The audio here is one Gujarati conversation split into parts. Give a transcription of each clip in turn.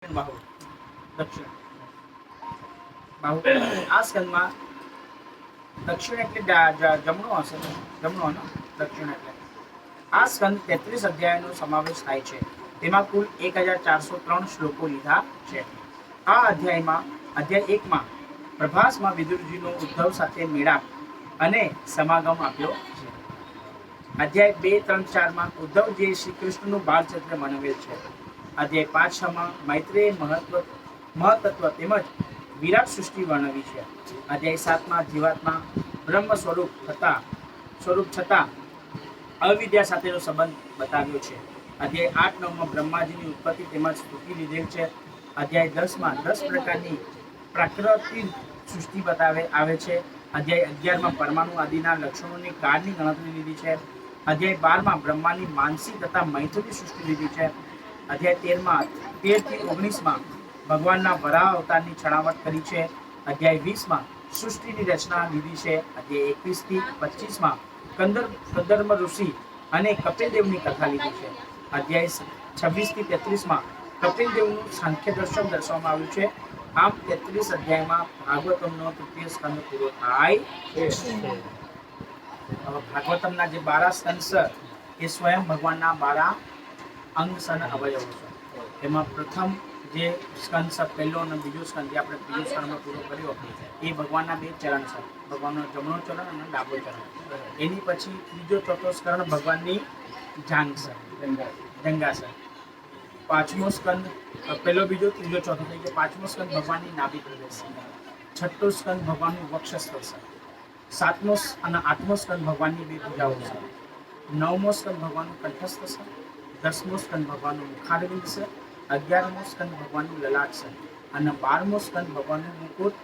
બાહુ દક્ષિણ બાહુ આ સ્કંદમાં દક્ષિણ એટલે જમણો હશે, જમણો ને દક્ષિણ એટલે આ સ્કંદ 33 અધ્યાયનો સમાવેશ થાય છે. તેમાં કુલ 1403 શ્લોકો લીધા છે. આ અધ્યાય 1માં પ્રભાસમાં વિદુરજીનો ઉદ્ધવ સાથે મેળાપ અને સમાગમ આપ્યો છે. અધ્યાય 2, 3, 4માં ઉદ્ધવજીએ શ્રી કૃષ્ણનું બાળચરિત્ર વર્ણવેલ છે. અધ્યાય 5, 6માં મૈત્રેય મહત્તત્વ તેમજ વિરાટ સૃષ્ટિ વર્ણવી છે. અધ્યાય 7માં જીવાત્મા બ્રહ્મ સ્વરૂપ છતાં અવિદ્યા સાથેનો સંબંધ બતાવ્યો છે. અધ્યાય 8, 9માં બ્રહ્માજીની ઉત્પત્તિ તેમજ સ્તુતિ લીધેલ છે. અધ્યાય 10માં 10 પ્રકારની પ્રાકૃતિક સૃષ્ટિ આવે છે. અધ્યાય 11માં પરમાણુ આદિના લક્ષણોની કાળની ગણતરી લીધી છે. અધ્યાય 12માં બ્રહ્માની માનસી તથા મૈથુની સૃષ્ટિ લીધી છે. અધ્યાય 13 થી 19માં ભગવાનના વરાહ અવતારની છણાવટ કરી છે. અધ્યાય 20માં સૃષ્ટિની રચના લીધી છે. અધ્યાય 21 થી 25માં કંદર્મ ઋષિ અને કપિલદેવની કથા લીધી છે. અધ્યાય 26 થી 33માં કપિલદેવનું સાંખ્ય દર્શન દર્શાવવામાં આવ્યું છે. આમ 33 અધ્યાયમાં ભાગવતમનો તૃતીય સ્કંદ પૂરો થાય છે. ભાગવતમના જે 12 સ્કંદ છે એ સ્વયં ભગવાનના 12 અંગ સન અવયવો છે. એમાં પ્રથમ જે સ્કંદ છે, પહેલો અને બીજો સ્કંદ, જે આપણે બીજો સ્કંદમાં પૂરો કર્યો, એ ભગવાનના 2 ચરણ છે. ભગવાનનો જમણો ચરણ અને ડાબો ચરણ. એની પછી ત્રીજો ચોથો સ્કંદ ભગવાનની જાંગ છે, જંગા છે. પાંચમો સ્કંદ, પહેલો બીજો ત્રીજો ચોથો થઈ ગયો. પાંચમો સ્કંદ ભગવાનની નાભી પ્રદેશ છે. છઠ્ઠો સ્કંદ ભગવાનનું વક્ષસ્થળ છે. સાતમો અને આઠમો સ્કંદ ભગવાનની 2 ભુજાઓ છે. નવમો સ્કંદ ભગવાનનું કંઠસ્થ છે. 10મો સ્કંદ ભગવાનનું મુખારવિંદ છે. 11મો સ્કંદ ભગવાનનું લલાટ છે. અને 12મો સ્કંદ ભગવાનનું મુકુટ,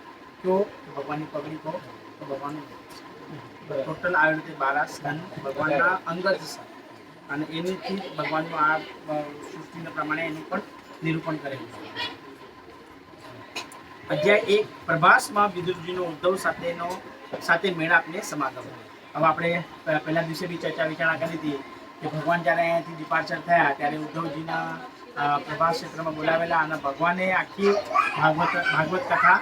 તો ભગવાનની પગડી કહો તો ભગવાનનું ટોટલ આવી રીતે 12 સ્કંદ ભગવાનના અંગ જ છે. અને એનીથી ભગવાનનું આ સૃષ્ટિના પ્રમાણે એનું પણ નિરૂપણ કરેલું છે. અધ્યાય 1 પ્રભાસમાં વિદુરજીનો ઉદ્ધવ સાથે મેળાપને સમાગમ. હવે આપણે પહેલા દિવસે બી ચર્ચા વિચારણા કરી હતી કે ભગવાન જ્યારે અહીંયાથી ડિપાર્ચર થયા ત્યારે ઉદ્ધવજીના પ્રભાસ ક્ષેત્રમાં બોલાવેલા અને ભગવાને આખી ભાગવત કથા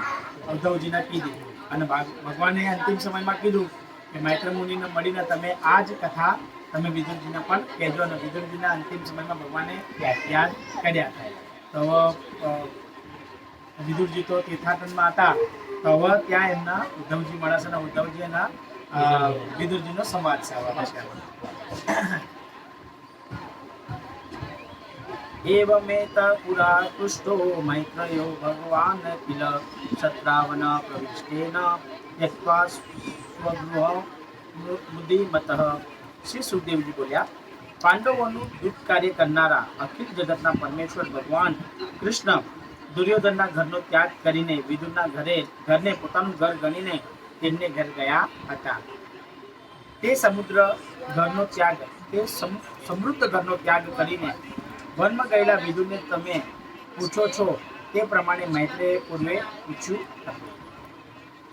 ઉદ્ધવજીને કીધી. અને ભગવાને અંતિમ સમયમાં કીધું કે મૈત્ર મુનિને મળીને તમે આ જ કથા તમે વિદુરજીને પણ કહેજો. અને વિદુરજીના અંતિમ સમયમાં ભગવાને યાદ કર્યા. તો વિદુરજી તો તીર્થાટનમાં હતા, તો હવે ત્યાં એમના ઉદ્ધવજી મળે છે અને ઉદ્ધવજી એના વિદુરજીનો સંવાદ છે. एवमेत पुरा पृष्ठो मैत्रयो भगवान् किल शत्रावन प्रविष्टेन त्यक्त्वा स्वगृह मुदिमतः. શ્રી સુખદેવજી બોલ્યા, પાંડવોનું દુઃખ કાર્ય કરનારા અખિલ જગતના પરમેશ્વર ભગવાન કૃષ્ણ દુર્યોધનના ઘરનો ત્યાગ કરીને વિદુરના ઘરને પોતાનું ઘર ગણીને તેમને ઘર ગયા હતા. તે સમૃદ્ધ ઘરનો ત્યાગ કરીને વનમાં ગયેલા વિદુરને તમે પૂછો છો તે પ્રમાણે મૈત્રેયે પૂર્વે પૂછ્યું હતું.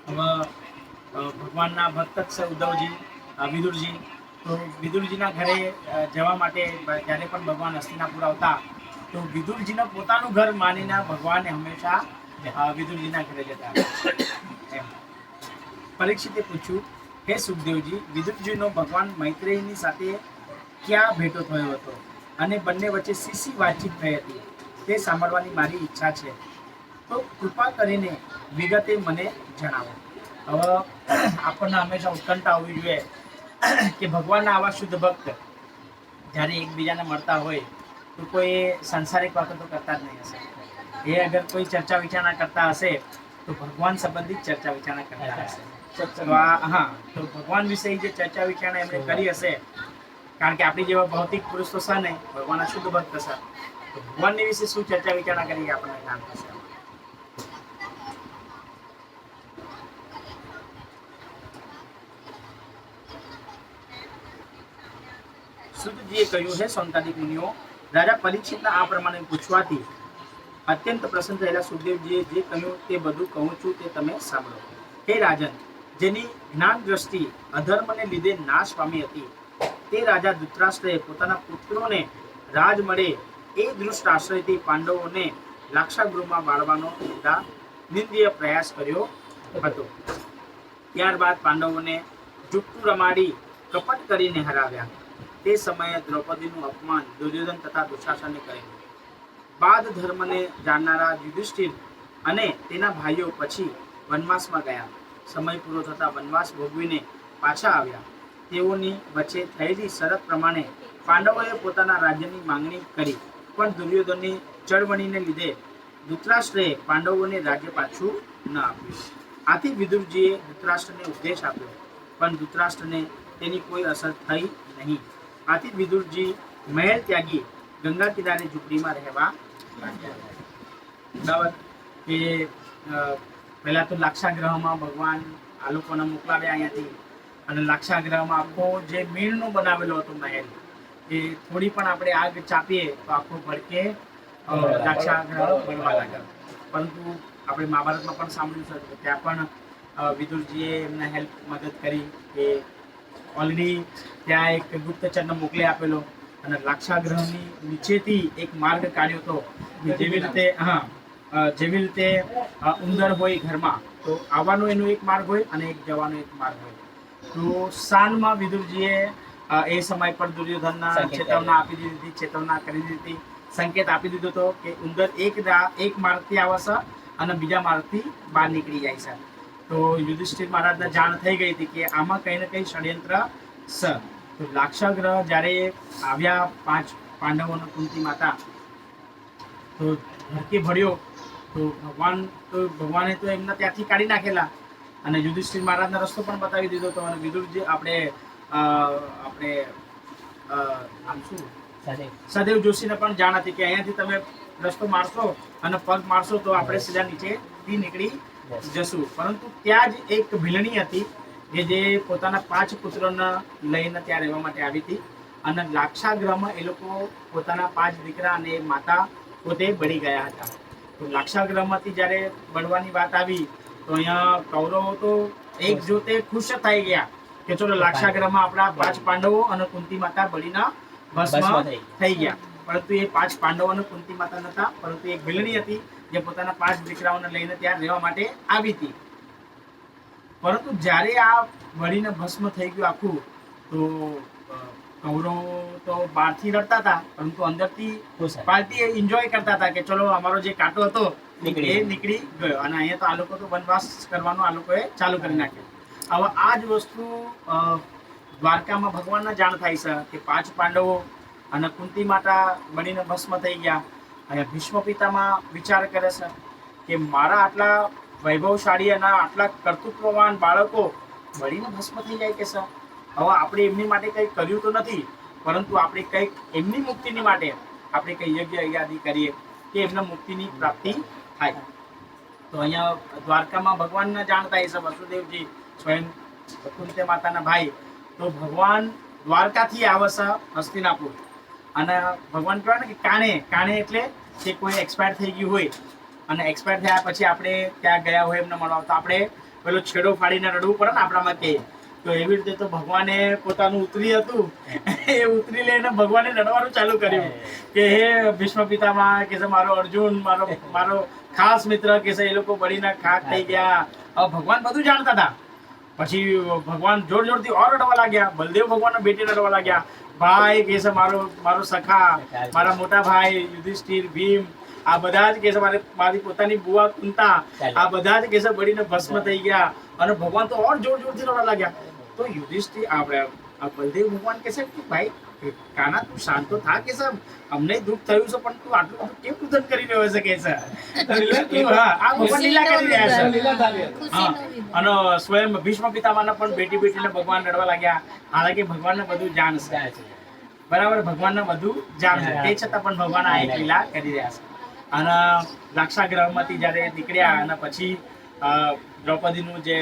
હવે ભગવાનના ભક્ત છે ઉદ્ધવજી, વિદુરજી. તો વિદુરજીના ઘરે જવા માટે જ્યારે પણ ભગવાન હસ્તિનાપુર આવતા તો વિદુરજીને પોતાનું ઘર માનીને ભગવાન હંમેશા વિદુરજીના ઘરે જતા. પરીક્ષિતે પૂછ્યું, હે સુખદેવજી, વિદુરજીનો ભગવાન મૈત્રેયની સાથે ક્યાં ભેટો થયો હતો અને બંને વચ્ચે શી વાતચીત થઈ હતી તે સાંભળવાની મારી ઈચ્છા છે, તો કૃપા કરીને વિગતે મને જણાવો. હવે આપણને હંમેશા ઉત્કંઠા હોવી જોઈએ કે ભગવાનના આવા શુદ્ધ ભક્ત જ્યારે એકબીજાને મળતા હોય તો કોઈ સંસારિક વાતો કરતા જ નહીં હશે. એ અગર કોઈ ચર્ચા વિચારણા કરતા હશે તો ભગવાન સંબંધિત ચર્ચા વિચારણા કરતા હશે. તો ભગવાન વિશે જે ચર્ચા વિચારણા એમણે કરી હશે, કારણ કે આપણી જેવા ભૌતિક પુરુષ તો છે નહીં, ભગવાનના શુદ્ધ ભક્ત છે, તો ભગવાનની વિશે શું ચર્ચા વિચારણા કરી આપણને જ્ઞાન થશે. સુતજીએ કહ્યું, હે સૌનકાદિક મુનિઓ, રાજા પરીક્ષિતના આ પ્રમાણે પૂછવાથી અત્યંત પ્રસન્ન થયેલા સુખદેવજીએ જે કહ્યું તે બધું કહું છું તે તમે સાંભળો. હે રાજન, જેની જ્ઞાન દ્રષ્ટિ અધર્મને લીધે નાશ પામી હતી, તે રાજા ધૃતરાષ્ટ્રએ પોતાના પુત્રોને રાજ મળે એ દૃષ્ટ આશ્રયથી પાંડવોને લાક્ષાગૃહમાં બાળવાનો નિંદીય પ્રયાસ કર્યો હતો. ત્યારબાદ પાંડવોને જુઠ્ઠું રમાડી કપટ કરીને હરાવ્યા. તે સમયે દ્રૌપદીનું અપમાન દુર્યોધન તથા દુશાસને કરેલું. બાદ ધર્મને જાણનારા યુધિષ્ઠિર અને તેના ભાઈઓ પછી વનવાસમાં ગયા. સમય પૂરો થતાં વનવાસ ભોગવીને પાછા આવ્યા. તેઓની વચ્ચે થયેલી શરત પ્રમાણે પાંડવોએ પોતાના રાજ્યની માંગણી કરી, પણ દુર્યોધનની ચળવળીને લીધે ધૃતરાષ્ટ્રએ પાંડવોને રાજ્ય પાછું ન આપ્યું. આથી વિદુરજીએ ધૃતરાષ્ટ્રને ઉપદેશ આપ્યો, પણ ધૃતરાષ્ટ્રને તેની કોઈ અસર થઈ નહીં. આથી વિદુરજી મહેલ ત્યાગી ગંગા કિનારે ઝૂંપડીમાં રહેવા લાગ્યા. બરાબર કે પહેલા તો લાક્ષાગ્રહમાં ભગવાન આ લોકોને મોકલાવ્યા અહીંયાથી, અને લાક્ષાગ્રહમાં આખો જે મીણનો બનાવેલો હતો મહેલ, એ થોડી પણ આપણે આગ ચાપીએ તો આખો ભડકે લાક્ષાગ્રહ બનવા લાગ્યો. પરંતુ આપણે મહાભારતમાં પણ સાંભળ્યું છે, ત્યાં પણ વિદુરજીએ એમને હેલ્પ મદદ કરી કે ઓલરેડી ત્યાં એક ગુપ્તચરને મોકલી આપેલો અને લાક્ષાગ્રહની નીચેથી એક માર્ગ કાઢ્યો હતો. જેવી રીતે ઉંદર હોય ઘરમાં, તો આવવાનો એનો એક માર્ગ હોય અને એક જવાનો એક માર્ગ હોય. તો સાંજમાં વિદુરજીએ એ સમય પર દુર્યોધનના ચેતવના આપી દીધી, ચેતવના કરી દીધી, સંકેત આપી દીધો હતો કે ઉંદર એક માર્ગથી આવશે અને બીજા માર્ગથી બહાર નીકળી જાય છે. તો યુધિષ્ઠિર મહારાજને જાણ થઈ ગઈ હતી કે આમાં કંઈ ને કંઈ ષડયંત્ર છે. તો લાક્ષાગ્રહ જ્યારે આવ્યા 5 પાંડવોનો કુંતી માતા, તો ધરતી ભળ્યો. તો ભગવાને તો એમને ત્યાંથી કાઢી નાખેલા અને યુધિષ્ઠિર મહારાજને રસ્તો પણ બતાવી દીધો હતો. અને વિદુરજી આપણે નામ શું સદેવ જોશીને પણ જાણ હતી કે અહીંયાથી તમે રસ્તો મારશો અને પગ મારશો તો આપણે સીધા નીચેથી નીકળી જશું. પરંતુ ત્યાં જ એક ભીલણી હતી કે જે પોતાના 5 પુત્રોને લઈને ત્યાં રહેવા માટે આવી હતી. અને લાક્ષાગ્રહમાં એ લોકો પોતાના 5 દીકરા અને માતા પોતે બળી ગયા હતા. તો લાક્ષાગ્રહમાંથી જ્યારે બળવાની વાત આવી તો અહીંયા કૌરવો તો એક જોતે ખુશ થઈ ગયા કે ચલો લાક્ષાગ્રહમાં આપણા 5 પાંડવો અને કુંતી માતા બળીના ભસ્મ થઈ ગયા. પરંતુ એ 5 પાંડવો અને કુંતી માતા નતા, પરંતુ એક ભીલણી હતી જે પોતાના 5 દીકરાઓને લઈને ત્યાં રહેવા માટે આવી હતી. પરંતુ જ્યારે આ બળીને ભસ્મ થઈ ગયું આખું, તો કૌરવો તો બહારથી રડતા હતા, પરંતુ અંદરથી પાર્ટી એન્જોય કરતા હતા કે ચલો અમારો જે કાંટો હતો એ નીકળી ગયો. અને અહીંયા તો આ લોકો તો વનવાસ કરવાનો આ લોકોએ ચાલુ કરી નાખ્યો. હવે આ જ વસ્તુ દ્વારકામાં ભગવાનને જાણ થાય છે કે 5 પાંડવો અને કુંતી માતા બનીને ભસ્મ થઈ ગયા. અને ભીષ્મ પિતામાં વિચાર કરે છે કે મારા આટલા વૈભવશાળી અને આટલા કર્તૃત્વવાન બાળકો બળીને ભસ્મ થઈ જાય કે સર, હવે આપણે એમની માટે કંઈ કર્યું તો નથી, પરંતુ આપણે કંઈક એમની મુક્તિની માટે આપણે કંઈ યજ્ઞ યાદી કરીએ કે એમના મુક્તિની પ્રાપ્તિ થાય. તો અહીંયા દ્વારકામાં ભગવાનને જાણતા છે વસુદેવજી સ્વયં કુંતી માતાના ભાઈ. તો ભગવાન દ્વારકાથી આવે છે હસ્તિનાપુર. અને ભગવાન કહેવાય ને કે કાણે એટલે કે કોઈ એક્સપાયર થઈ ગયું હોય અને એક્સપાયર થયા પછી આપણે ત્યાં ગયા હોય એમને મળવા, તો આપણે પેલો છેડો ફાડીને રડવું પડે ને આપણામાં કે. તો એવી રીતે તો ભગવાને પોતાનું ઉતરી હતું એ ઉતરી લઈને ભગવાને રડવાનું ચાલુ કર્યું કે હે ભીષ્મ પિતામહ કે છે મારો અર્જુન, મારો ખાસ મિત્ર કે છે, એ લોકો બળીને ખાક થઈ ગયા. હવે ભગવાન બધું જાણતા હતા. પછી ભગવાન જોરથી ઓર રડવા લાગ્યા. બલદેવ ભગવાનના બેટી રડવા લાગ્યા. ભાઈ કે છે મારો સખા, મારા મોટા ભાઈ યુધિષ્ઠિર, ભીમ, આ બધા જ કે છે મારી પોતાની બુઆ કુંતા, આ બધા જ કે છે બળીને ભસ્મ થઈ ગયા. અને ભગવાન તો ઓર જોરથી રડવા લાગ્યા. તો યુધિષ્ઠિર બલદેવ ભગવાન કે છે કે ભાઈ કાના તું શાંત તો થા કે છે, અમને દુઃખ થયું છે પણ તું આટલું બધું કેમ રુદન કરી રહ્યો છે કે છે. આ ભગવાન લીલા કરી રહ્યા છે. અને સ્વયં ભીષ્મ પિતામહને પણ બેટીને ભગવાન રડવા લાગ્યા. હાલાકી ભગવાનને બધું જાણ છે, બરાબર, ભગવાનને બધું જાણ છે, તે છતાં પણ ભગવાન આ એક લીલા કરી રહ્યા છે. અને લાક્ષાગ્રહમાંથી જ્યારે નીકળ્યા અને પછી દ્રૌપદીનું જે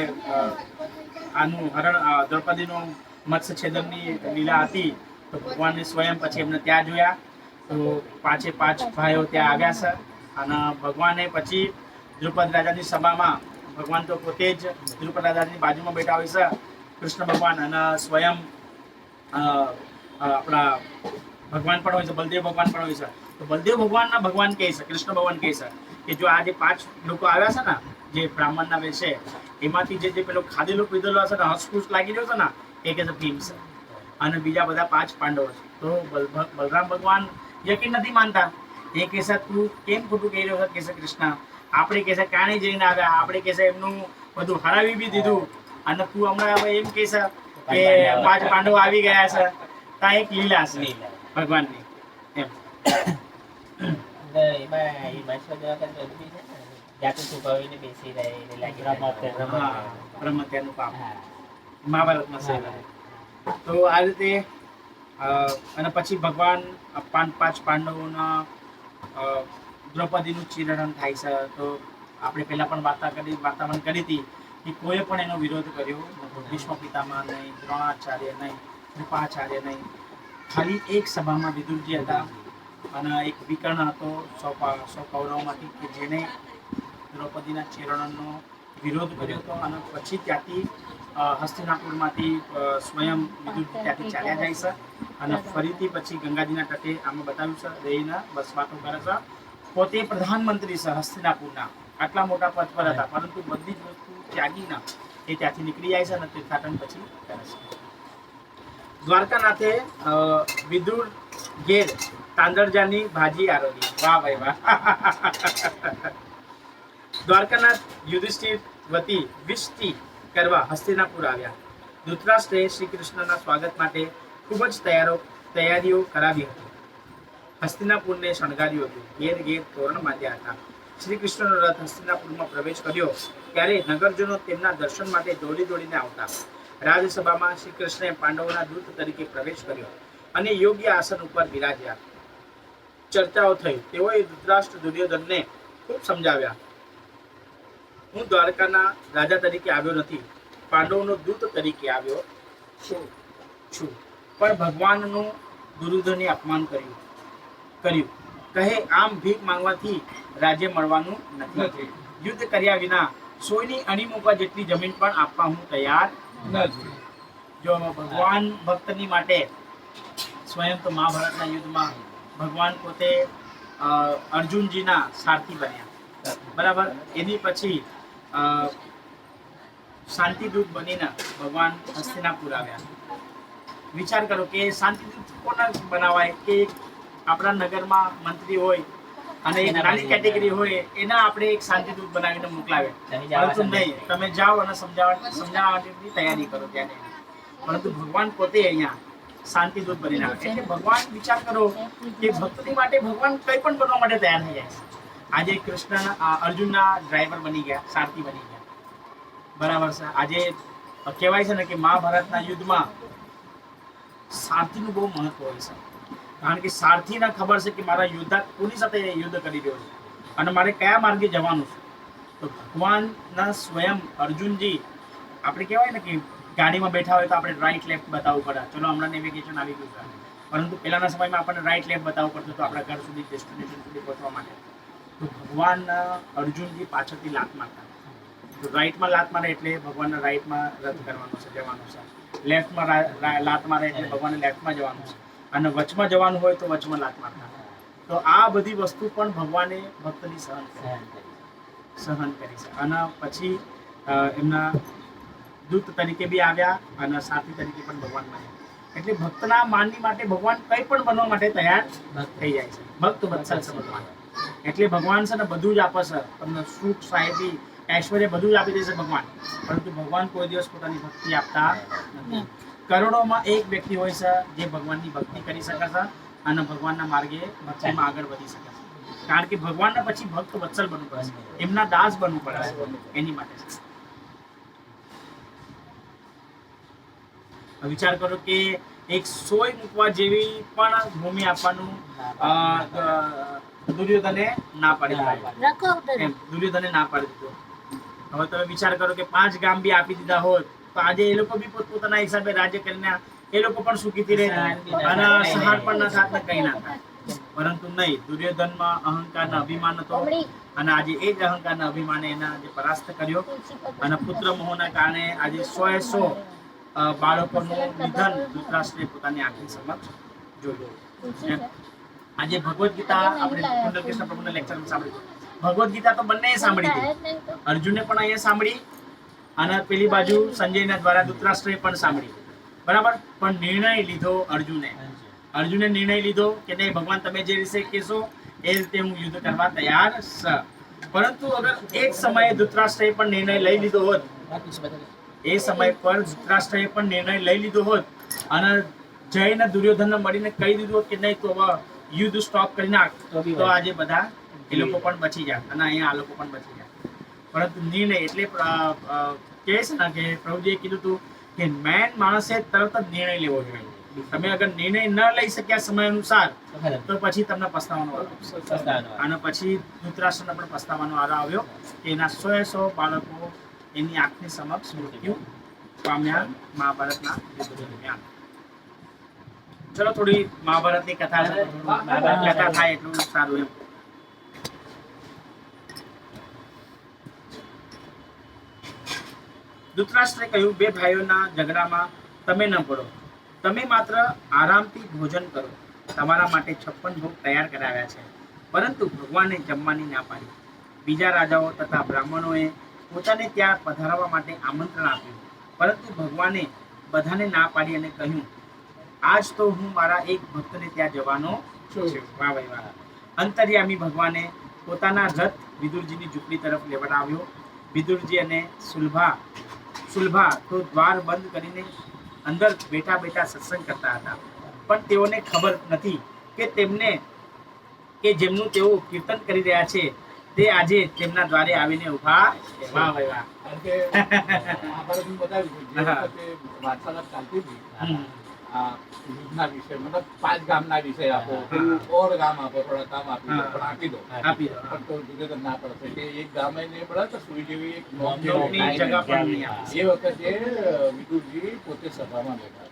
દ્રૌપદીનું મત્સ્ય છેદનની લીલા હતી, તો ભગવાનને સ્વયં પછી એમને ત્યાં જોયા. તો 5 ભાઈઓ ત્યાં આવ્યા છે. અને ભગવાને પછી દ્રુપદ રાજાની સભામાં, ભગવાન તો પોતે જ દ્રુપદ રાજાની બાજુમાં બેઠા હોય છે, કૃષ્ણ ભગવાન, અને સ્વયં આપણા ભગવાન પણ હોય છે, બલદેવ ભગવાન પણ હોય છે. તો બલદેવ ભગવાનના ભગવાન કહે છે, કૃષ્ણ ભગવાન કહે છે કે જો આ જે 5 લોકો આવ્યા છે ને, જે બ્રાહ્મણના વેશે, એમાંથી જે પેલો ખાધેલો પીધેલો હશે ને, હસફુસ લાગી રહ્યો છે ને, એ કે છે ભીમ છે, અને બીજા બધા 5 પાંડવો છે. તો બલરામ ભગવાન યકીન નથી માનતા. એ કહે છે તું કેમ ખોટું કહી રહ્યો છે, કે છે કૃષ્ણ, આપણે કે છે કાણી જઈને આવ્યા, આપણે કે છે એમનું બધું હરાવી બી દીધું, અને તું હમણાં એમ કહે છે કે 5 પાંડવો આવી ગયા છે. ત્યાં એક લીલા છે ભગવાનની એમ. બ્રહ્મત્યાનું કામ મહાભારતમાં છે. તો આ રીતે અને પછી ભગવાન 5 પાંડવોના દ્રૌપદીનું ચિરહરણ થાય છે. તો આપણે પહેલા પણ વાર્તામાં કરી હતી કે કોઈએ પણ એનો વિરોધ કર્યો નહોતો. ભીષ્મ પિતામહ નહીં, દ્રોણાચાર્ય નહીં, કૃપાચાર્ય નહીં. ખાલી એક સભામાં વિદુરજી હતા અને એક વિકર્ણ હતો 100 કૌરવમાંથી, કે જેને દ્રૌપદીના ચિરહરણનો વિરોધ કર્યો હતો. અને પછી ત્યાંથી હસ્તિનાપુરમાંથી સ્વયં વિદુરજી ત્યાંથી ચાલ્યા જાય છે, અને ફરીથી પછી ગંગાજીના તટે આમાં બતાવ્યું છે રહીને બસ વાતો કરે છે. પોતે પ્રધાનમંત્રી છે હસ્તિનાપુરના, આટલા મોટા પદ પર હતા, પરંતુ બધી જ વસ્તુ ત્યાગીને એ ત્યાંથી નીકળી જાય છે અને તીર્થાટન પછી કરે છે. દ્વારકાનાથે વિદુર ઘેર તાંદરજાની ભાજી આરોગી. વાહ ભાઈ વાહ. દ્વારકાનાથ યુધિષ્ઠિર વતી વિષ્ટિ કરવા હસ્તિનાપુર આવ્યા. ધૃતરાષ્ટ્રે શ્રી કૃષ્ણના સ્વાગત માટે ખૂબ જ તૈયારીઓ કરાવી હતી. હસ્તિનાપુરને શણગાર્યું હતું. ઘેર ઘેર તોરણ બાંધ્યા હતા. શ્રી કૃષ્ણનો રથ હસ્તિનાપુરમાં પ્રવેશ કર્યો ત્યારે નગરજનો તેમના દર્શન માટે દોડીને આવતા. રાજસભામાં શ્રી કૃષ્ણે પાંડવોના દૂત તરીકે પ્રવેશ કર્યો અને યોગ્ય આસન ઉપર બિરાજ્યા. ચર્ચાઓ થઈ. તેઓએ ધૃતરાષ્ટ્ર દુર્યોધનને ખૂબ સમજાવ્યા. હું દ્વારકાના રાજા તરીકે આવ્યો નથી, પાંડવોનો દૂત તરીકે આવ્યો છું. પણ ભગવાનનું દુર્યોધને અપમાન કર્યું. કહે આમ ભીખ માંગવાથી રાજ્ય મળવાનું નથી. યુદ્ધ કર્યા વિના સોયની અણી મૂકવા જેટલી જમીન પણ આપવા હું તૈયાર નથી. જો ભગવાન ભક્તની માટે સ્વયં તો મહાભારતના યુદ્ધમાં ભગવાન પોતે અર્જુનજીના સારથી બન્યા, બરાબર. એની પછી શાંતિદૂત બનીને ભગવાન હસ્તિનાપુર આવ્યા. વિચાર કરો કે શાંતિદૂત કોને બનાવાય, કે આપણા નગરમાં મંત્રી હોય અને એક નાની કેટેગરી હોય, એના આપણે એક શાંતિદૂત બનાવીને મોકલાવે. પરંતુ નહીં, તમે જાઓ અને સમજાવવાની તૈયારી કરો ત્યાં. પરંતુ ભગવાન પોતે અહીંયા શાંતિદૂત બનીને આવે. એટલે ભગવાન વિચાર કરો કે ભક્તિ માટે ભગવાન કંઈ પણ બનવા માટે તૈયાર થઈ જાય છે. આજે કૃષ્ણ અર્જુનના ડ્રાઈવર બની ગયા, સારથી બની ગયા, બરાબર છે. આજે કહેવાય છે ને કે મહાભારતના યુદ્ધમાં સારથીનું બહુ મહત્વ હોય છે. કારણ કે સારથીને ખબર છે કે મારા યોદ્ધા કોની સાથે યુદ્ધ કરી રહ્યો છે અને મારે કયા માર્ગે જવાનું છે. તો ભગવાનના સ્વયં અર્જુનજી, આપણે કહેવાય ને કે ગાડીમાં બેઠા હોય તો આપણે રાઈટ લેફ્ટ બતાવવું પડે. ચલો હમણાં નેવિગેશન આવી ગયું છે, પરંતુ પહેલાના સમયમાં આપણને રાઈટ લેફ્ટ બતાવવું પડતું હતું આપણા ઘર સુધી, ડેસ્ટિનેશન સુધી પહોંચવા માટે. તો ભગવાન અર્જુનજી પાછળથી લાત મારતા. તો રાઈટમાં લાત મારે એટલે ભગવાનના રાઈટમાં રદ કરવાનો છે, જવાનું છે. લેફ્ટમાં લાત મારે એટલે ભગવાનને લેફ્ટમાં જવાનું છે. અને વચમાં જવાનું હોય તો વચમાં લાત મારતા. તો આ બધી વસ્તુ પણ ભગવાને ભક્તની સહન કરી છે. અને પછી એમના દૂત તરીકે બી આવ્યા અને સાથી તરીકે પણ ભગવાન બન્યા. એટલે ભક્તના માનની માટે ભગવાન કંઈ પણ બનવા માટે તૈયાર થઈ જાય છે. ભક્ત વત્સલ છે ભગવાન. એટલે ભગવાન છે ને બધું જ આપે છે, તમને સુખ, શાંતિ, ઐશ્વર્ય બધું જ આપી દેશે ભગવાન. પરંતુ ભગવાન કોઈ દિવસ પોતાની ભક્તિ આપતા નથી. કરોડોમાં એક વ્યક્તિ હોય છે જે ભગવાનની ભક્તિ કરી શકે છે અને ભગવાનના માર્ગે ભક્તિમાં આગળ વધી શકે છે. કારણ કે ભગવાનના પછી ભક્ત વત્સલ બનવું પડે છે, એમના દાસ બનવું પડે છે. એની માટે વિચાર કરો કે એક સોય મૂકવા જેવી પણ ભૂમિ આપવાનું દુર્યોધને ના પાડી દીધું. દુર્યોધને ના પાડી દીધું. હવે તમે વિચાર કરો કે 5 ગામ બી આપી દીધા હોત તો આજે એ લોકો બી પોતપોતાના હિસાબે રાજ્ય કરીને એ લોકો પણ સુખીથી રહે અને સહાર પણ ના થાત ને કંઈ ના થાય. પરંતુ નહીં, દુર્યોધનમાં અહંકારના અભિમાન હતો અને આજે એ જ અહંકારના અભિમાને એના જે પરાસ્ત કર્યો. અને પુત્ર મોહના કારણે આજે 100 બાળકોનું નિધન ધૃતરાષ્ટ્રે પોતાની આંખની સમક્ષ જોયું. આજે ભગવદ્ ગીતા આપણે કુંડલ કૃષ્ણ પ્રભુના લેક્ચરમાં સાંભળી. ભગવદ્ ગીતા તો બંને સાંભળી હતી. અર્જુને પણ અહીંયા સાંભળી અને પેલી બાજુ સંજયના દ્વારા ધૃતરાષ્ટ્રએ પણ સાંભળી. બરાબર. પણ નિર્ણય લીધો અર્જુને નિર્ણય લીધો કે નહીં, ભગવાન તમે જે રીતે કહેશો એ રીતે હું યુદ્ધ કરવા તૈયાર છું. પરંતુ અગર એક સમયે ધૃતરાષ્ટ્રએ પણ નિર્ણય લઈ લીધો હોત, એ સમય પર ધૃતરાષ્ટ્રએ પણ નિર્ણય લઈ લીધો હોત અને જયને દુર્યોધનને મળીને કહી દીધું હોત કે નહીં તો યુદ્ધ સ્ટોપ કરી નાખ, તો આજે બધા એ લોકો પણ બચી જાય અને અહીંયા આ લોકો પણ બચી જાય. પરંતુ નિર્ણય એટલે કહે છે ને કે પ્રભુજીએ કીધું હતું કે મેન માણસે તરત જ નિર્ણય લેવો જોઈએ. તમે અગર નિર્ણય ન લઈ શક્યા સમય અનુસાર તો પછી તમને પસ્તાવાનો વારો આવશે. અને પછી ધૃતરાષ્ટ્રને પણ પસ્તાવાનો વારો આવ્યો કે એના 100 બાળકો એની આંખની સમક્ષ મૃત્યુ પામ્યા મહાભારતના યુદ્ધ દરમિયાન. ચલો થોડી મહાભારતની કથા છે, કથા થાય એટલું સારું એમ. ધૃતરાષ્ટ્રે કહ્યું, બે ભાઈઓના ઝઘડામાં તમે ન પડો, તમે માત્ર આરામથી ભોજન કરો. તમારા માટે 56 ભોગ તૈયાર કરાવ્યા છે. પરંતુ ભગવાને જમવાની ના પાડી. બીજા રાજાઓ તથા બ્રાહ્મણોએ પોતાને ત્યાં પધારવા માટે આમંત્રણ આપ્યું, પરંતુ ભગવાને બધાને ના પાડી અને કહ્યું, આજ તો હું મારા એક ભક્તને ત્યાં જવાનો છું. વાહ ભાઈ વાહ. અંતર્યામી ભગવાને પોતાના રથ વિદુરજીની ઝૂંપડી તરફ લેવડાવ્યો. વિદુરજી અને સુલભા તો દ્વાર બંધ કરીને અંદર બેઠા બેઠા સત્સંગ કરતા હતા. પણ તેઓને ખબર નથી કે જેમનું તેઓ કીર્તન કરી રહ્યા છે તે આજે તેમના દ્વારે આવીને ઉભા. વાહ ભાઈ વાહ. યુદ્ધના વિષય મતલબ 5 ગામના વિષય આપો, ઓર ગામ આપો, થોડા કામ આપી દો. પણ તો દુર્યોધન ના પડશે કે એક ગામ નહીં મળે તો સુઈ જેવી એક નોકની જગ્યા પણ નહીં આપે. એ વખતે વિદુરજી પોતે સભામાં બેઠા.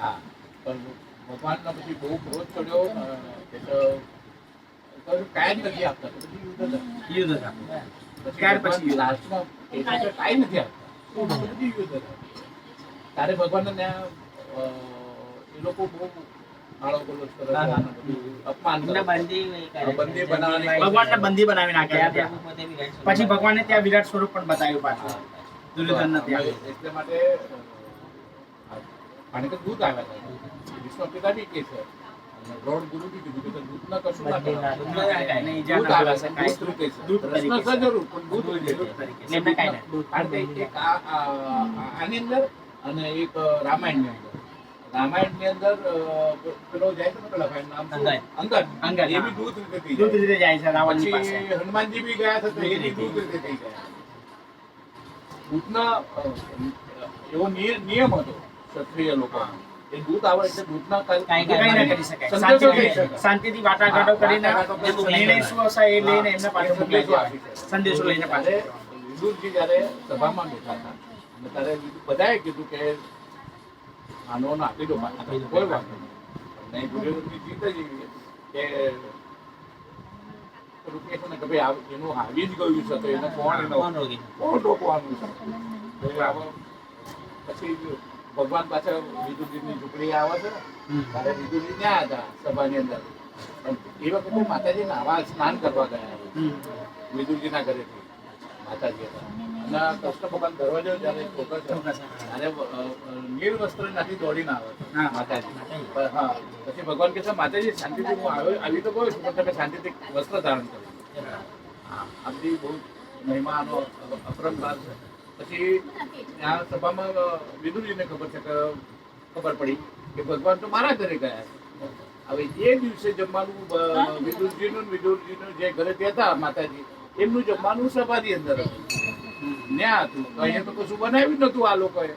હા, પણ ભગવાનના પછી બહુ ક્રોધ ચડ્યો કે કાંઈ નથી આપતા, તો પછી યુદ્ધ પછી લાસ્ટમાં કાંઈ નથી આપતા, પછી યુદ્ધ ત્યારે ભગવાનને ત્યાં એ લોકો બહુ ગાળો ગલોચ કરે, અપમાન કરે, ભગવાનને બંદી બનાવી નાખ્યા. પછી ભગવાને ત્યાં વિરાટ સ્વરૂપ પણ બતાવ્યું પાછું દુર્યોધનને ત્યાં. એટલે માટે પાણી તો દૂધ આવ્યા હતા. વિષ્ણુ પિતા બી કે છે, રોડ ગુરુ બી કીધું કે દૂધ ના કશું ના કરે, દૂધ આવે છે દૂધ તરીકે છે, રસનો છે જરૂર પણ દૂધ તરીકે. કારણ કે એક આની અંદર અને એક રામાયણની અંદર, રામાયણની અંદર પેલો જાય છે ને પેલા ભાઈ નામ અંગદ, એ બી દૂધ રીતે જાય છે રાવણની પાસે. પછી હનુમાનજી બી ગયા હતા તો એ બી દૂધ રીતે થઈ ગયા. દૂધના એવો નિયમ હતો ક્ષત્રિય લોકો, એ દૂધ આવે એટલે દૂધના કાંઈ ના કરી શકાય. શાંતિથી વાટાઘાટો કરીને નિર્ણય શું હશે એ લઈને એમને પાછો મોકલાવી સંદેશો લઈને પાછો. વિદુરજી જ્યારે સભામાં બેઠા હતા અને ત્યારે બધાએ કીધું કે આનો આપી દો, કોઈ વાત નહીં. દુર્યોધનની જીત જ એવી કે રૂપિયા કે ભાઈ એનું આવી જ ગયું છે તો એને કોણ રોકવાનું છે. પછી ભગવાન પાછા વિદુરજીની ઝૂંપડી આવે છે ત્યારે વિદુરજી ત્યાં હતા સભાની અંદર. એ વખતે માતાજી નાવા સ્નાન કરવા ગયા વિદુરજીના ઘરેથી માતાજી હતા. અને કૃષ્ણ ભગવાન દરવાજો જયારે ઠોકે છે ત્યારે નિર્વસ્ત્ર નાથી દોડીને આવે માતાજી. હા, પછી ભગવાન કહે છે માતાજી શાંતિથી હું આવી તો કહું છું પણ તમે શાંતિથી વસ્ત્ર ધારણ કરો. હા, આ બધી બહુ મહિમાનો અપરંપાર છે. પછી ત્યાં સભામાં વિદુરજીને ખબર પડી કે ભગવાન તો મારા ઘરે ગયા છે. હવે એ દિવસે જમવાનું વિદુરજીનું જે ઘરે હતા માતાજી એમનું જમવાનું સભાની અંદર હતું, ત્યાં હતું. તો અહીંયા તો કશું બનાવ્યું નતું આ લોકોએ.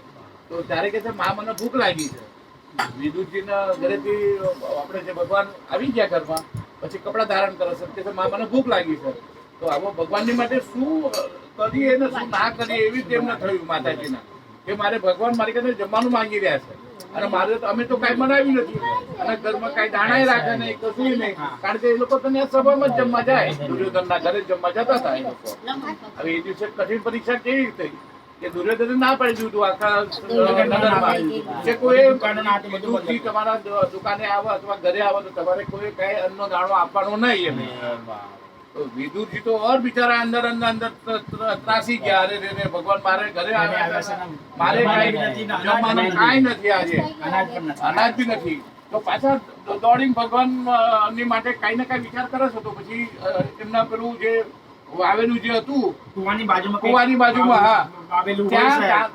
તો ત્યારે કે છે મા મને ભૂખ લાગી છે. વિદુરજીના ઘરેથી આપણે જે ભગવાન આવી ગયા ઘરમાં પછી કપડા ધારણ કરે છે કે મા મને ભૂખ લાગી છે. તો આવો ભગવાનની માટે શું કરીએ ને શું ના કરીએ એવી તેમને થયું માતાજીના કે મારે ભગવાન મારી પાસે જમવાનું માંગી રહ્યા છે અને મારે તો અમે તો કઈ બનાવ્યું નથી અને ઘરમાં કઈ દાણા રાખે નહીં, કશું નહીં. કારણ કે એ લોકો તો સભામાં જ જમવા જાય, દુર્યોધનના ઘરે જમવા જતા હતા એ લોકો. હવે એ દિવસે કઠિન પરીક્ષા કેવી થઈ કે દુર્યોધને ના પાડી દીધું હતું આખા દુર્યોધને ના પાડી નગરમાં દીધું. કે કોઈ દુકાનો ના હતું, બધું દૂધથી તમારા દુકાને આવે અથવા ઘરે આવે તો તમારે કોઈ કઈ અન્નનો દાણો આપવાનો નહીં એમ. તો વિદુરજી તો ઓર બિચારા અંદર ત્રાસી ગયા. અરે રે રે ભગવાન મારે ઘરે આવ્યા છે ને મારે કાંઈ જમવાનું કાંઈ નથી આજે, અનાજ પણ નથી. અનાજ બી નથી. તો પાછા દોડીને ભગવાન ની માટે કઈ ને કઈ વિચાર કરે છે. તો પછી એમના પેલું જે વાવેલું જે હતું કુવાની બાજુમાં કુવાની બાજુમાં, હા, વાવેલું હોય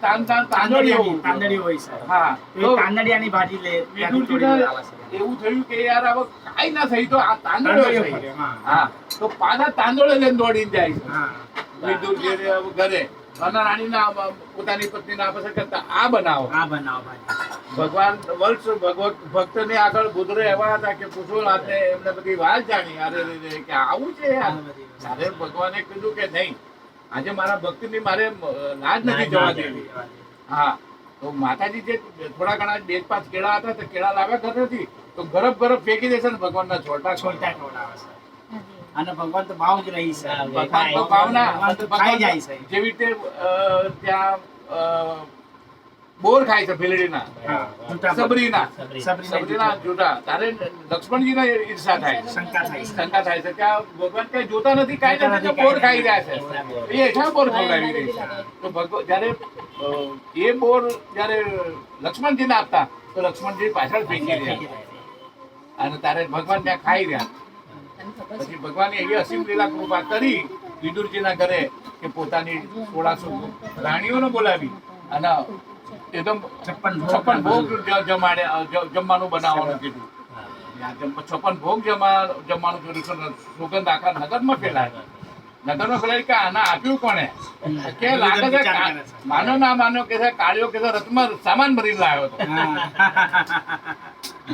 ત્યાં સાહેબ. તાંદળિયું તાંદળિયું હોય સાહેબ. હા. તો એ તાંદળિયાની ભાજી લે ત્યાંથી તોડીને વિદુરજીને લાવે છે. એવું થયું કે યાર હવે કાંઈ ના થઈ તો આ તાંદળિયો તાંદળિયો થઈ. ફર્યો, હા. હા, તો પાછા તાંદળિયો લઈને દોડીને જાય છે હા. વિદુરજી ઘરે. અને રાણીના પોતાની પત્નીના પાસે કરતા આ બનાવો. આ બનાવો ભાજી. ભગવાન ભક્તને આગળ ગુજરે એવા હતા કે પૂછો રાતે એમને બધી વાત જાણી. અરે રે રે કે આવું છે યાર. ત્યારે ભગવાને કીધું કે નહીં, આજે મારા ભક્તની મારે લાજ નથી જવા દેવી. હા, તો માતાજી જે થોડા ઘણા 2-5 કેળા હતા તે કેળા લાવ્યા ઘરેથી, તો ગરબ ફેંકી દેશે ને ભગવાનના છોટા છોલતા ખવડાવે છે. અને ભગવાન તો ભાવ જ રહી છે. ભગવાન તો ભાવના ભગવાન તો ખાઈ જાય છે. જેવી રીતે ત્યાં બોર ખાય છે ભીલડીના, હા. જૂઠા સબરીના સબરીના જૂઠા. તારે લક્ષ્મણજીને ઈર્ષા થાય છે, શંકા થાય છે. શંકા થાય છે કે આ ભગવાન કઈ જોતા નથી, કાંઈ નથી, તો બોર ખાઈ રહ્યા છે. એ એઠા બોર ખવડાવી રહી છે. તો ભગવાન જયારે એ બોર જયારે લક્ષ્મણજીને આપતા તો લક્ષ્મણજી પાછળ ફેંકી રહ્યા અને તારે ભગવાન ત્યાં ખાઈ રહ્યા. પછી ભગવાને એવી અસીમ લીલા કૃપા કરી વિદુરજીના ઘરે કે પોતાની 1600 રાણીઓને બોલાવી અને એકદમ 56 ભોગ જમવાનું બનાવવાનું કીધું. 56 ભોગ જમવાનું કીધું. સુગંધ આખા નગરમાં ફેલાય કે આના આપ્યું કોને? કે લાગે છે માનો ના માનો કે કાળિયો કે રથમાં સામાન ભરી લાવ્યો હતો.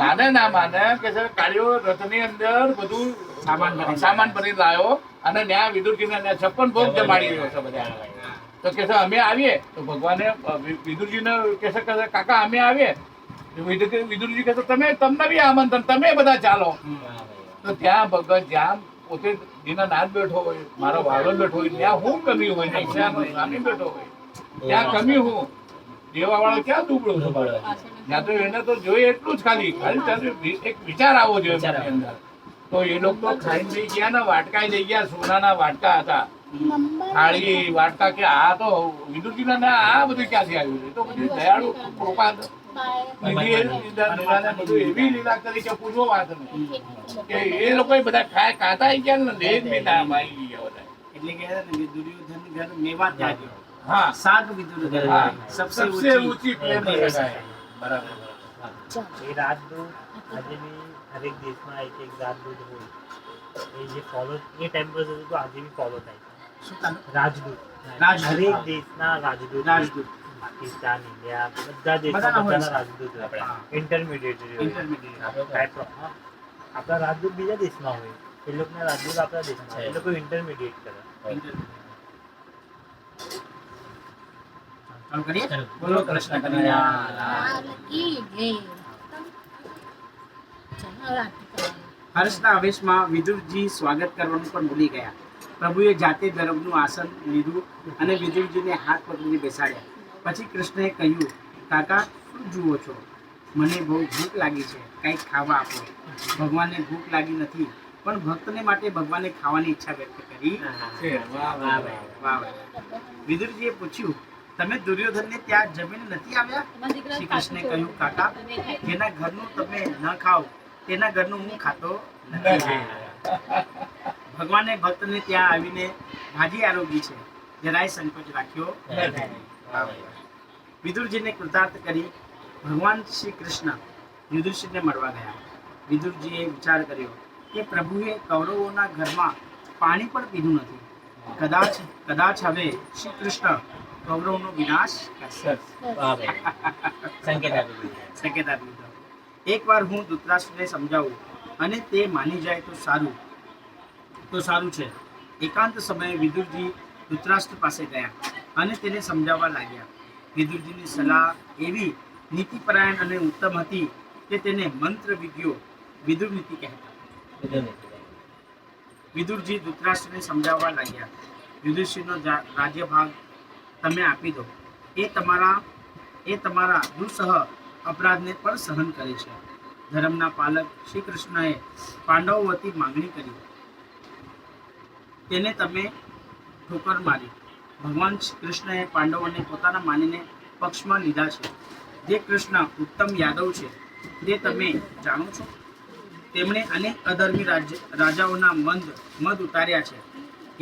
માને ના માને કે કાળિયો રથની અંદર બધું સામાન ભરી લાવ્યો અને ત્યાં વિદુરજીને 56 ભોગ જમાડી રહ્યો છે બધા. તો કે અમે આવીએ તો ભગવાને વિદુરજીને કે કાકા અમે આવીએ. વિદુરજી કહે તમને બી આમંત્રણ, તમે બધા ચાલો. તો ત્યાં ભગવાન જ્યાં પોતે જેના નાથ બેઠો હોય, મારો વાળો બેઠો હોય, ત્યાં હું કમી હોય, સ્વામી બેઠો હોય ત્યાં કમી હું. દેવા વાળો ક્યાં દુબળો છે? ત્યાં તો એને તો જોઈએ એટલું જ ખાલી એક વિચાર આવવો જોઈએ એમની અંદર. તો એ લોકો તો ખાઈને લઈ ગયા ને, વાટકા લઈ ગયા, સોનાના વાટકા હતા, થાળી વાટકા. કે આ તો વિદુરજીના ને આ બધું ક્યાંથી આવ્યું? એ તો બધું દયાળુ કૃપા એવી લીલા કરી કે પૂછો વાત નહીં. કે એ લોકો બધા ખાતા ગયા ને લેજ બી ના મારી ગયા બધા. એટલે કે દુર્યોધન ઘર મેવા ત્યાગ્યો. હા, સાત વિદુર હા, સબસે સબસે ઊંચી પ્રેમ લગાય. બરાબર. એ રાજદૂત આજે બી હરેક દેશમાં એક રાજદૂત હોય. એ જે ફોલો એ ટાઈમ પર હતું તો આજે બી ફોલો થાય છે. શું કામ? રાજદૂત રાજદૂત. હરેક દેશના રાજદૂત. રાજદૂત. પાકિસ્તાન, ઇન્ડિયા, બધા દેશના બધાના હોય બધાના છે. રાજદૂત હોય. હા. Intermediate Intermediate. આપણા રાજદૂત બીજા દેશમાં હોય, એ લોકોના રાજદૂત આપણા દેશમાં. એ લોકો ઇન્ટરમીડિયેટ કરે. ચાલુ કરીએ? બોલો કૃષ્ણ કનૈયા. હર્ષના આવેશમાં વિદુરજી સ્વાગત કરવાનું પણ ભૂલી ગયા. પ્રભુએ જાતે ગરબનું આસન લીધું અને વિદુરજીને હાથ પકડીને બેસાડ્યા. પછી કૃષ્ણએ કહ્યું, કાકા શું જુઓ છો? મને બહુ ભૂખ લાગી છે, કંઈક ખાવા આપો. ભગવાનને ભૂખ લાગી નથી, પણ ભક્તને માટે ભગવાને ખાવાની ઈચ્છા વ્યક્ત કરી. વાહ, વાહ, વાહ. વાહ વાહ. વિદુરજીએ પૂછ્યું, તમે દુર્યોધનને ત્યાં જમીને નથી આવ્યા? શ્રી કૃષ્ણે કહ્યું, કાકા જેના ઘરનું તમે ન ખાઓ તેના ઘરનું હું ખાતો નથી. ભગવાને ભક્તને ત્યાં આવીને ભાજી આરોગી છે, જરાય સંકોચ રાખ્યો નથી. વિદુરજીને કૃતાર્થ કરી ભગવાન શ્રી કૃષ્ણ યુધિષ્ઠિરને મળવા ગયા. વિદુરજીએ વિચાર કર્યો કે પ્રભુએ કૌરવોના ઘરમાં પાણી પણ પીધું નથી. કદાચ હવે શ્રી કૃષ્ણ કૌરવનો વિનાશ કરશે. સંકેત આપી દીધો. એકવાર હું ધૃતરાષ્ટ્રને સમજાવું અને તે માની જાય તો સારું છે. એકાંત સમયે વિદુરજી ધૃતરાષ્ટ્ર પાસે ગયા અને તેને સમજાવવા લાગ્યા. વિદુરજીની સલાહ એવી નીતિપરાયણ અને ઉત્તમ હતી કે તેને મંત્ર વિદ્યો વિદુર નીતિ કહેતા. વિદુરજી ધૃતરાષ્ટ્રને સમજાવવા લાગ્યા, યુધિષ્ઠિરનો રાજ્યભાગ તમે આપી દો એ તમારા દુઃસહ અપરાધને પણ સહન કરે છે. ધર્મના પાલક શ્રી કૃષ્ણએ પાંડવો વતી માંગણી કરી, તેને તમે ઠોકર મારી. ભગવાન શ્રી કૃષ્ણએ પાંડવોને પોતાના માનીને પક્ષમાં લીધા છે. જે કૃષ્ણ ઉત્તમ યાદવ છે તે તમે જાણો છો. તેમણે અનેક અધર્મી રાજાઓના મદ ઉતાર્યા છે.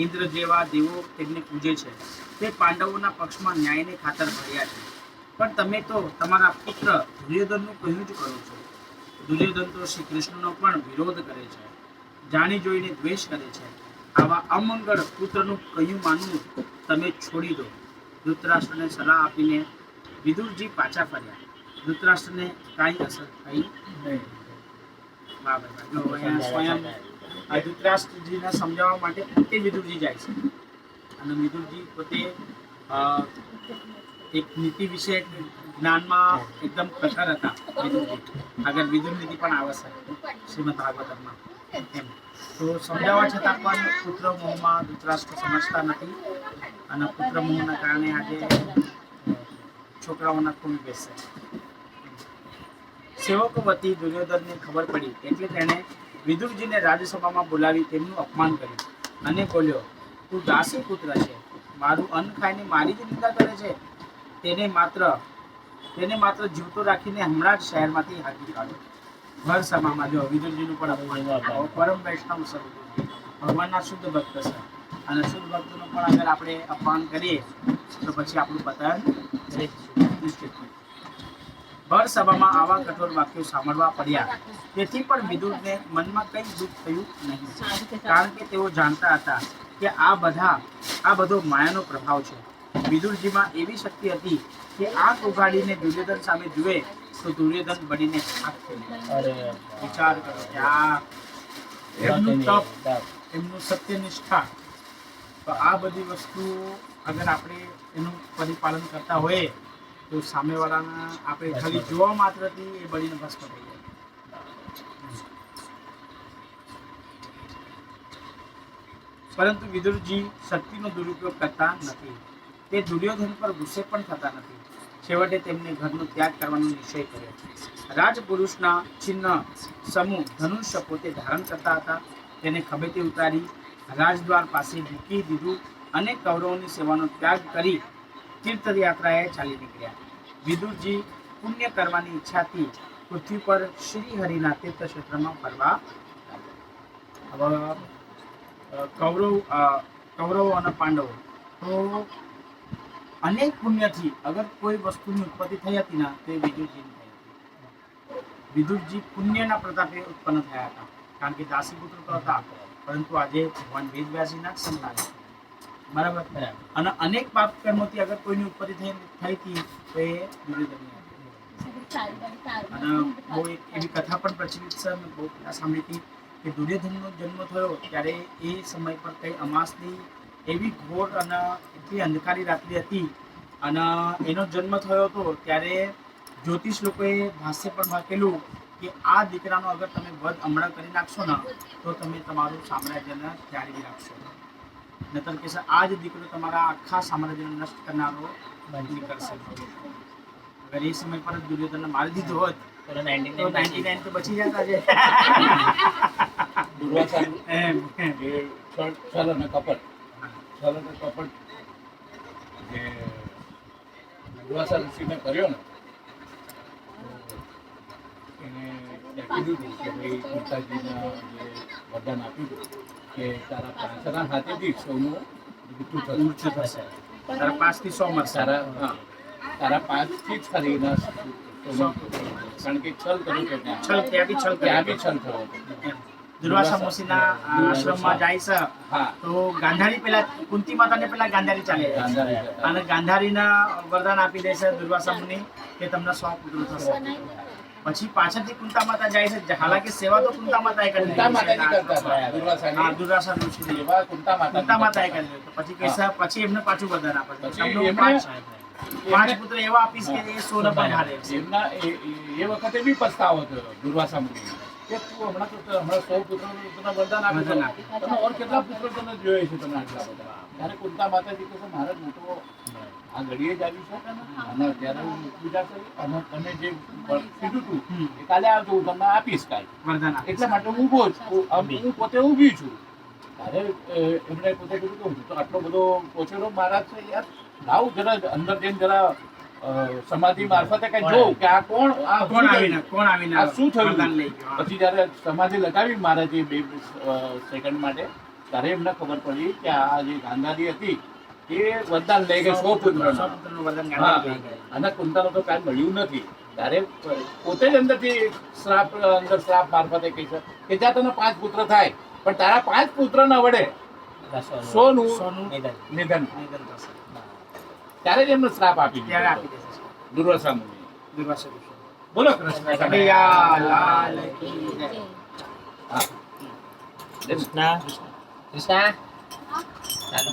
ઇન્દ્ર જેવા દેવો તેમને પૂજે છે. તે પાંડવોના પક્ષમાં ન્યાયને ખાતર ભર્યા છે. પણ તમે તો તમારા પુત્ર દુર્યોધનનું કહ્યું જ કરો છો. દુર્યોધન તો શ્રી કૃષ્ણનો પણ વિરોધ કરે છે, જાણી જોઈને દ્વેષ કરે છે. આવા અમંગળ પુત્રનું કહ્યું માનવું તમે છોડી દો. ધૃતરાષ્ટ્રને સલાહ આપીને વિદુરજી પાછા ફર્યા. ધૃતરાષ્ટ્રને કાંઈ અસર થઈ નહીં. જો અહીંયા સ્વયં આ ધૃતરાષ્ટ્રજીને સમજાવવા માટે પોતે વિદુરજી જાય છે. અને વિદુરજી પોતે એક નીતિ વિશે જ્ઞાનમાં એકદમ પ્રખર હતા. વિદુરજી આગળ વિદુર નીતિ પણ આવે છે શ્રીમદ ભાગવતમાં. એમ તો સમજાવવા છતાં પણ પુત્ર મોહમાં ધૃતરાષ્ટ્ર સમજતા નથી. અને પુત્ર મોહના કારણે આજે છોકરાઓના ખૂન બેસે. સેવકો વતી દુર્યોધનને ખબર પડી એટલે તેણે વિદુરજીને રાજસભામાં બોલાવી તેમનું અપમાન કર્યું અને બોલ્યો, તું દાસી પુત્ર છે, મારું અન્ન ખાઈને મારી જ નિંદા કરે છે. તેને માત્ર જીવતો રાખીને હમણાં જ શહેરમાંથી હાકી કાઢો. ભર સભામાં જો વિદુરજીનું પણ અપમાન. પરમ વૈષ્ણવ છે વિદુરજી, ભગવાનના શુદ્ધ ભક્ત છે. અને શુદ્ધ ભક્તનું પણ અગર આપણે અપમાન કરીએ તો પછી આપણું પતન નિશ્ચિત. ભર સભામાં આવા કઠોર વાક્યો સાંભળવા પડ્યા. તેથી પણ વિદુરને મનમાં કંઈ દુઃખ થયું નહીં, કારણ કે તેઓ જાણતા હતા કે આ બધો માયાનો પ્રભાવ છે. વિદુરજીમાં એવી શક્તિ હતી કે આંખ ઉઘાડીને દુર્યોધન સામે જુએ તો દુર્યોધન બળીને ખાખ થઈ જાય. વિચાર કરો કે આ એમનું તપ, એમનું સત્યનિષ્ઠા. તો આ બધી વસ્તુઓ અગર આપણે એનું પરિપાલન કરતા હોઈએ તો સામેવાળાના આપણે ખાલી જોવા માત્રથી એ બળીને ભસ્મ થઈ જાય. પરંતુ વિદુરજી શક્તિનો દુરુપયોગ કરતા નથી. તે દુર્યોધન પર ગુસ્સે પણ થતા નથી. છેવટે તેમને ઘરનો ત્યાગ કરવાનો નિશ્ચય કર્યો. રાજપુરુષના ચિહ્ન સમૂહ ધનુષ્ય પોતે ધારણ કરતા હતા. તેને ખભેથી ઉતારી રાજદ્વાર પાસે મૂકી દીધું અને કૌરવોની સેવાનો ત્યાગ કરી તીર્થયાત્રાએ ચાલી નીકળ્યા. વિદુરજી પુણ્ય કરવાની ઈચ્છાથી પૃથ્વી પર શ્રી હરિના તીર્થક્ષેત્રમાં ફરવા લાગ્યા. કૌરવો અને પાંડવો તો અનેક પુણ્યથી અગર કોઈ વસ્તુની ઉત્પત્તિ થઈ હતી ને તો એ વિદુરજીની થઈ હતી. વિદુરજી પુણ્યના પ્રતાપે ઉત્પન્ન થયા હતા, કારણ કે દાસી પુત્ર તો હતા, પરંતુ આજે ભગવાન વેદવ્યાસના સંતાન છે. બરાબર. અને અનેક પાપ કર્મોથી અગર કોઈની ઉત્પત્તિ થઈ હતી તો એ દુર્યોધનની હતી. અને બહુ એક એવી કથા પણ પ્રચલિત છે, મેં બહુ કથા સાંભળી હતી કે દુર્યોધનનો જન્મ થયો ત્યારે એ સમય પર કઈ અમાસની એવી ઘોર અને એટલી અંધકારી રાત્રિ હતી. અને એનો જન્મ થયો હતો ત્યારે જ્યોતિષ લોકોએ ભાષ્ય પણ વાંચેલું કે આ દીકરાનો અગર તમે વધ હમણાં કરી નાખશો ને તો તમે તમારું સામ્રાજ્યને જાળવી રાખશો. નતર કે આ જ દીકરો તમારા આખા સામ્રાજ્યને નષ્ટ કરનારો નીકળશે. અગર એ સમય પર જ દુર્યોધનને મારી દીધો હોત તો 99 તો બચી જતા છે. દુર્વાસા એ છલ અને કપટ જે દુર્વાસા ઋષિને કર્યો ને એને કીધું હતું કે ભાઈ પિતાજીના જે વરદાન આપ્યું હતું કે તારા પાંચના હાથેથી સૌનું મૃત્યુ થશે. તારા 5 થી 100 મળશે. તારા 5 થી જ શરીરના કારણ કે છલ કર્યો કે ત્યાં બી છલ થયો. દુર્વાસા મુનિના આશ્રમમાં જાય છે તો ગાંધારી પેલા કુંતી માતાને પેલા ગાંધારી ચાલે અને ગાંધારીના વરદાન આપી દે છે દુર્વાસા મુનિ કે તમને 100 પુત્રો થશે. પછી પાછળથી કુંતા માતા જાય છે, હાલાકી સેવા તો કુંતા માતાએ કરી દુર્વાસા ઋષિની કુંતા માતાએ કરી. તો પછી કહેશે પછી એમને પાછું વરદાન આપે છે 5 પુત્ર એવા આપીશ કે એ 16 પણ હારે. એમના એ વખતે બી પસ્તાવો થયો દુર્વાસા મુનિ કે તું હમણાં 100 પુત્રોનું તને વરદાન આપ્યું વરદાન છે. તમે ઓર કેટલા પુત્રો તને જોયે છે તમે આટલા બધા? ત્યારે કુંતા માતાજી કહે છે મારે મોટો આ ઘડીએ જ આવી શકે ને, અને ત્યારે હું પૂજા કરી અને તમે જે કીધું તું એ કાલે આવજો, હું તમને આપીશ કાંઈ. વરદાન આપે. એટલા માટે હું ઊભો છું. હું પોતે ઊભી છું. ત્યારે એમણે પોતે કીધું કે હું તો આટલો બધો પોચેલો મહારાજ છે યાર, લાવ જરા અંદર જઈને જરા સમાધિ મારફતે કઈ જોઉં કે આ કોણ કોણ આવીને આ શું થયું. વરદાન લઈ ગયો? હા. પછી જયારે સમાધિ લગાવી મહારાજે 2 સેકન્ડ માટે, ત્યારે એમને ખબર પડી કે આ જે ગાંધારી હતી એ વરદાન લઈ ગઈ 100 પુત્રનું. પુત્રનું વરદાન હા, ગાંધારી લઈ ગઈ. અને કુંતાનું તો કાંઈ મળ્યું નથી. ત્યારે પોતે જ અંદરથી શ્રાપ મારફતે કહી છે કે જ્યાં તને 5 પુત્ર થાય પણ તારા 5 પુત્ર ના વડે 100નું સોનું નિધન. નિધન. નિધન થશે. ત્યારે જ એમને શ્રાપ આપી ત્યારે આપી દીધો દેશે. દુર્વાસા મુનિએ. દુર્વાસા ઋષિ. બોલો કૃષ્ણ કનૈયા લાલ કી જય. હા. કૃષ્ણ કૃષ્ણ ચાલો